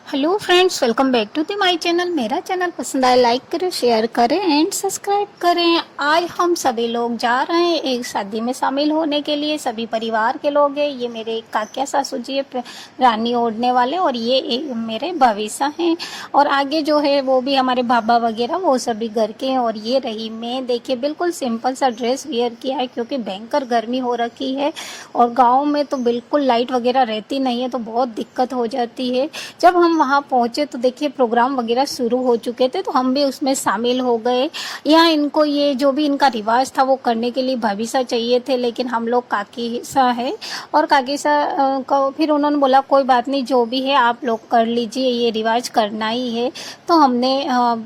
Hello friends, welcome back to the my channel. मेरा channel पसंद आए लाइक करें, शेयर करें एंड सब्सक्राइब करें। आज हम सभी लोग जा रहे हैं एक शादी में शामिल होने के लिए। सभी परिवार के लोग हैं। ये मेरे काका सासू जी है, रानी ओढ़ने वाले, और ये मेरे भविष्य हैं। और आगे जो है वो भी हमारे बाबा वगैरह, वो सभी घर के हैं। और ये रही मैं, देखिए बिल्कुल सिंपल सा ड्रेस वियर किया है क्योंकि भयंकर गर्मी हो रखी है। और गाँव में तो बिल्कुल लाइट वगैरह रहती नहीं है, तो बहुत दिक्कत हो जाती है। जब हम वहाँ पहुँचे तो देखिए प्रोग्राम वगैरह शुरू हो चुके थे, तो हम भी उसमें शामिल हो गए। यहाँ इनको ये जो भी इनका रिवाज था वो करने के लिए भविसा चाहिए थे, लेकिन हम लोग काकी सा है और काकी सा को फिर उन्होंने बोला कोई बात नहीं, जो भी है आप लोग कर लीजिए, ये रिवाज करना ही है। तो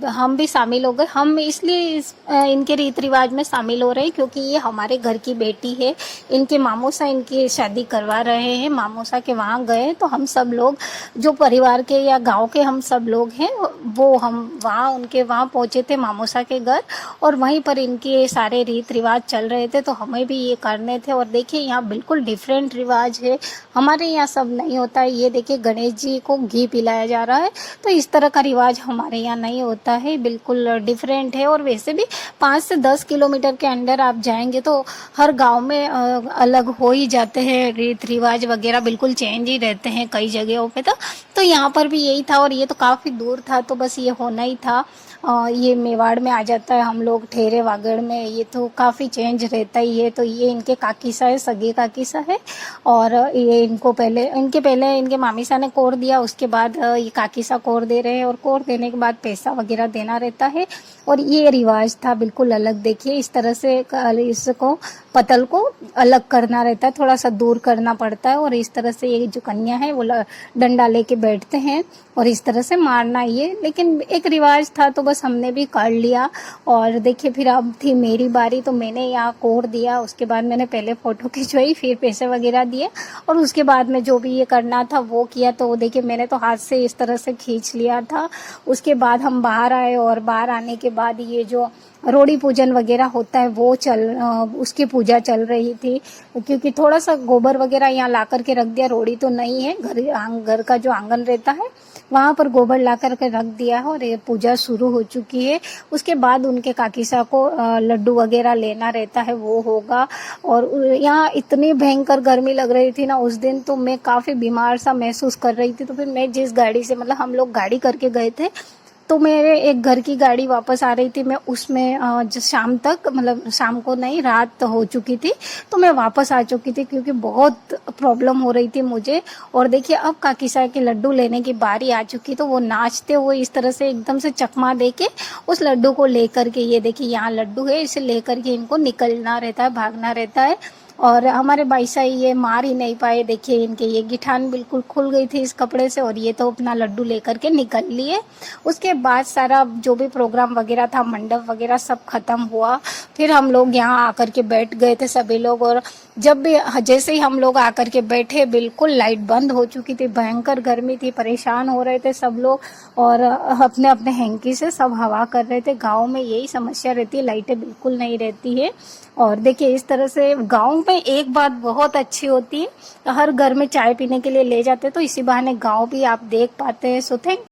हम भी शामिल हो गए। हम इसलिए इनके रीति रिवाज में शामिल हो रहे हैं क्योंकि ये हमारे घर की बेटी है। इनके मामू सा इनकी शादी करवा रहे हैं। मामू सा के वहाँ गए तो हम सब लोग जो परिवार के या गांव के हम सब लोग हैं, वो हम वहाँ उनके वहाँ पहुँचे थे मामूसा के घर। और वहीं पर इनके सारे रीत रिवाज चल रहे थे, तो हमें भी ये करने थे। और देखिए यहाँ बिल्कुल डिफरेंट रिवाज है, हमारे यहाँ सब नहीं होता है। ये देखिए गणेश जी को घी पिलाया जा रहा है, तो इस तरह का रिवाज हमारे यहाँ नहीं होता है, बिल्कुल डिफरेंट है। और वैसे भी 5 से 10 किलोमीटर के अंदर आप जाएंगे तो हर गांव में अलग हो ही जाते हैं, रीत रिवाज वगैरह बिल्कुल चेंज ही रहते हैं कई जगहों पे। तो यहाँ पर भी यही था, और ये तो काफ़ी दूर था, तो बस ये होना ही था। ये मेवाड़ में आ जाता है, हम लोग ठहरे वागड़ में, ये तो काफ़ी चेंज रहता ही है। तो ये इनके काकी सा है, सगे काकी सा है। और ये इनके पहले इनके मामी सा ने कोर दिया, उसके बाद ये काकी सा कोर दे रहे हैं। और कोर देने के बाद पैसा वगैरह देना रहता है। और ये रिवाज था बिल्कुल अलग। देखिए इस तरह से इसको पतल को अलग करना रहता है, थोड़ा सा दूर करना पड़ता है। और इस तरह से ये जो कन्या है वो डंडा लेके बैठते हैं और इस तरह से मारना ये, लेकिन एक रिवाज था तो बस हमने भी कर लिया। और देखिए फिर अब थी मेरी बारी, तो मैंने यहाँ कोर दिया। उसके बाद मैंने पहले फ़ोटो खिंचवाई, फिर पैसे वगैरह दिए, और उसके बाद में जो भी ये करना था वो किया। तो देखिए मैंने तो हाथ से इस तरह से खींच लिया था। उसके बाद हम बाहर आए, और बाहर आने के बाद ये जो रोड़ी पूजन वगैरह होता है वो उसकी पूजा चल रही थी। क्योंकि थोड़ा सा गोबर वगैरह यहाँ ला करके रख दिया, रोड़ी तो नहीं है, घर का जो आंगन रहता है वहाँ पर गोबर ला करके रख दिया है। और ये पूजा शुरू हो चुकी है। उसके बाद उनके काकीसा को लड्डू वगैरह लेना रहता है, वो होगा। और यहाँ इतनी भयंकर गर्मी लग रही थी ना उस दिन, तो मैं काफ़ी बीमार सा महसूस कर रही थी। तो फिर मैं जिस गाड़ी से, मतलब हम लोग गाड़ी करके गए थे, तो मेरे एक घर की गाड़ी वापस आ रही थी, मैं उसमें जो शाम तक, मतलब शाम को नहीं, रात हो चुकी थी, तो मैं वापस आ चुकी थी क्योंकि बहुत प्रॉब्लम हो रही थी मुझे। और देखिए अब काकी साहब के लड्डू लेने की बारी आ चुकी, तो वो नाचते हुए इस तरह से एकदम से चकमा दे के उस लड्डू को लेकर के, ये देखिए यहाँ लड्डू है, इसे लेकर के इनको निकलना रहता है, भागना रहता है। और हमारे भाई साहब ये मार ही नहीं पाए। देखिए इनके ये गिठान बिल्कुल खुल गई थी इस कपड़े से, और ये तो अपना लड्डू लेकर के निकल लिए। उसके बाद सारा जो भी प्रोग्राम वगैरह था, मंडप वगैरह सब खत्म हुआ। फिर हम लोग यहाँ आकर के बैठ गए थे सभी लोग। और जब भी जैसे ही हम लोग आकर के बैठे, बिल्कुल लाइट बंद हो चुकी थी, भयंकर गर्मी थी, परेशान हो रहे थे सब लोग। और अपने अपने हैंकी से सब हवा कर रहे थे। गाँव में यही समस्या रहती है, लाइटें बिल्कुल नहीं रहती है। और देखिए इस तरह से गाँव में एक बात बहुत अच्छी होती है, हर घर में चाय पीने के लिए ले जाते हैं, तो इसी बहाने गाँव भी आप देख पाते हैं। So thank